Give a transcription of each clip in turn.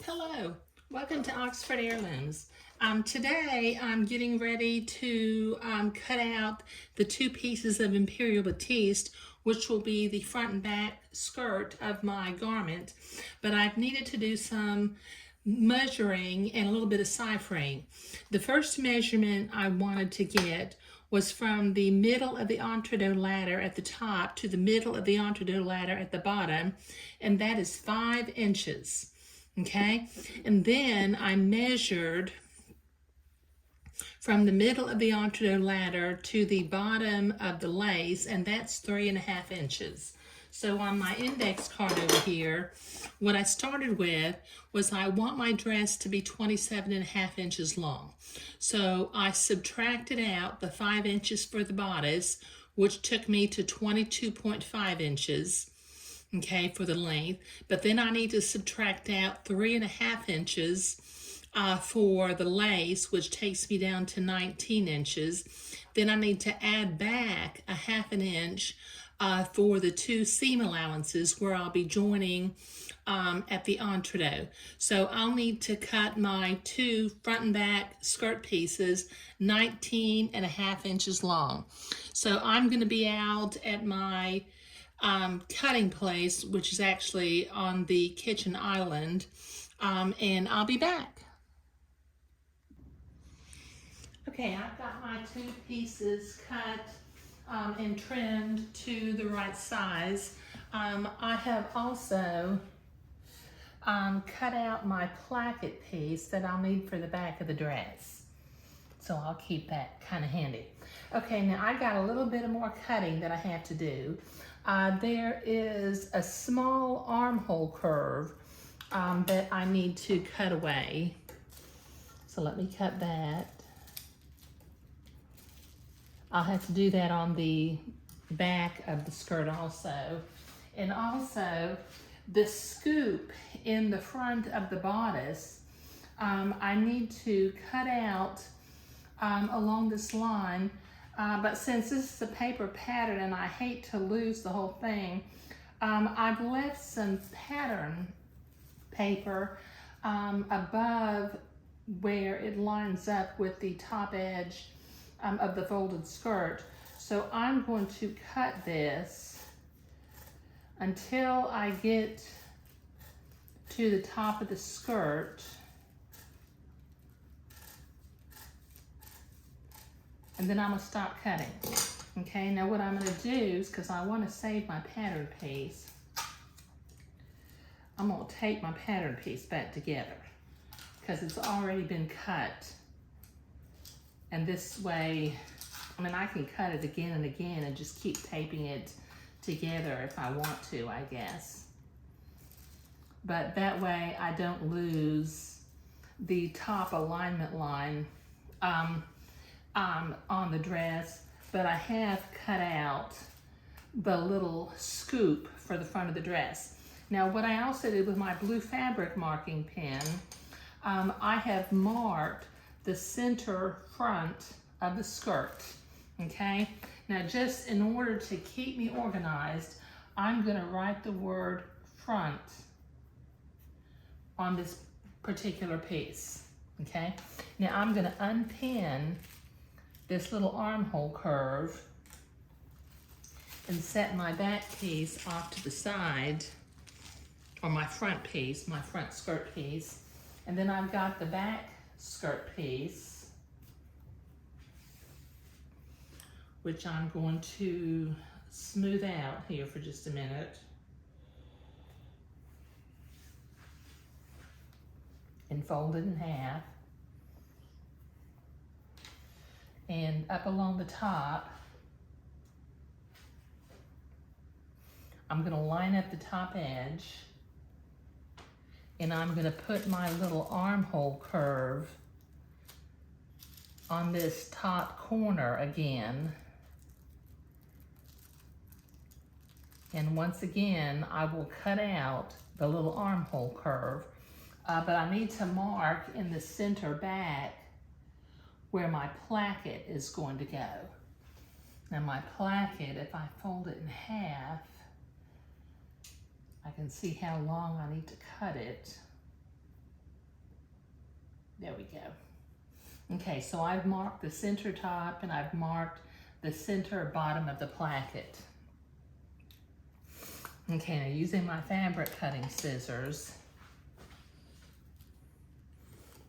Hello, welcome to Oxford Heirlooms. Today I'm getting ready to cut out the two pieces of Imperial Batiste, which will be the front and back skirt of my garment, but I've needed to do some measuring and a little bit of ciphering. The first measurement I wanted to get was from the middle of the entredot ladder at the top to the middle of the entredot ladder at the bottom, and that is 5 inches. Okay, and then I measured from the middle of the entredot ladder to the bottom of the lace, and that's 3.5 inches. So on my index card over here, what I started with was I want my dress to be 27.5 inches long. So I subtracted out the 5 inches for the bodice, which took me to 22.5 inches. Okay, for the length, but then I need to subtract out 3.5 inches for the lace, which takes me down to 19 inches. Then I need to add back a 1/2 inch for the 2 seam allowances where I'll be joining at the entredot. So I'll need to cut my 2 front and back skirt pieces 19.5 inches long. So I'm going to be out at my cutting place, which is actually on the kitchen island, and I'll be back. Okay, I've got my 2 pieces cut and trimmed to the right size. I have also cut out my placket piece that I'll need for the back of the dress. So I'll keep that kind of handy. Okay, now I got a little bit more cutting that I have to do. There is a small armhole curve that I need to cut away. So let me cut that. I'll have to do that on the back of the skirt also. And also the scoop in the front of the bodice, I need to cut out along this line. But since this is a paper pattern and I hate to lose the whole thing, I've left some pattern paper above where it lines up with the top edge of the folded skirt. So I'm going to cut this until I get to the top of the skirt. And then I'm going to stop cutting. Okay, now what I'm going to do is, because I want to save my pattern piece, I'm going to take my pattern piece back together because it's already been cut. And this way, I mean, I can cut it again and again and just keep taping it together if I want to, I guess. But that way I don't lose the top alignment line on the dress, but I have cut out the little scoop for the front of the dress. Now what I also did with my blue fabric marking pen, I have marked the center front of the skirt, okay? Now just in order to keep me organized, I'm gonna write the word front on this particular piece, okay? Now I'm gonna unpin this little armhole curve and set my back piece off to the side, or my front piece, my front skirt piece. And then I've got the back skirt piece, which I'm going to smooth out here for just a minute. And fold it in half. And up along the top, I'm gonna line up the top edge, and I'm gonna put my little armhole curve on this top corner again. And once again, I will cut out the little armhole curve, but I need to mark in the center back where my placket is going to go. Now my placket, if I fold it in half, I can see how long I need to cut it. There we go. Okay, so I've marked the center top and I've marked the center bottom of the placket. Okay, now using my fabric cutting scissors,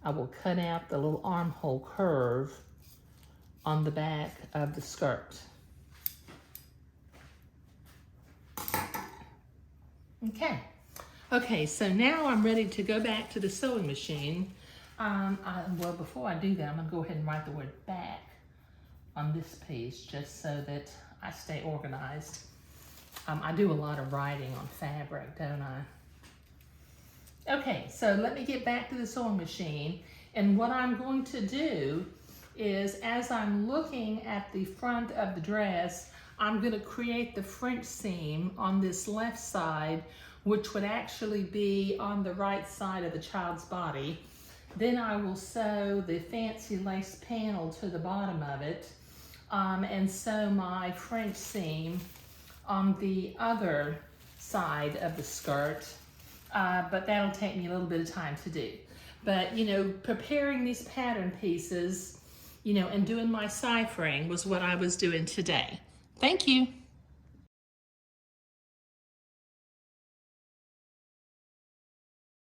I will cut out the little armhole curve on the back of the skirt. Okay, so now I'm ready to go back to the sewing machine. Well, before I do that, I'm gonna go ahead and write the word back on this piece just so that I stay organized. I do a lot of writing on fabric, don't I? Okay, so let me get back to the sewing machine. And what I'm going to do is, as I'm looking at the front of the dress, I'm going to create the French seam on this left side, which would actually be on the right side of the child's body. Then I will sew the fancy lace panel to the bottom of it, and sew my French seam on the other side of the skirt, but that'll take me a little bit of time to do. But, you know, preparing these pattern pieces, you know, and doing my ciphering was what I was doing today. Thank you.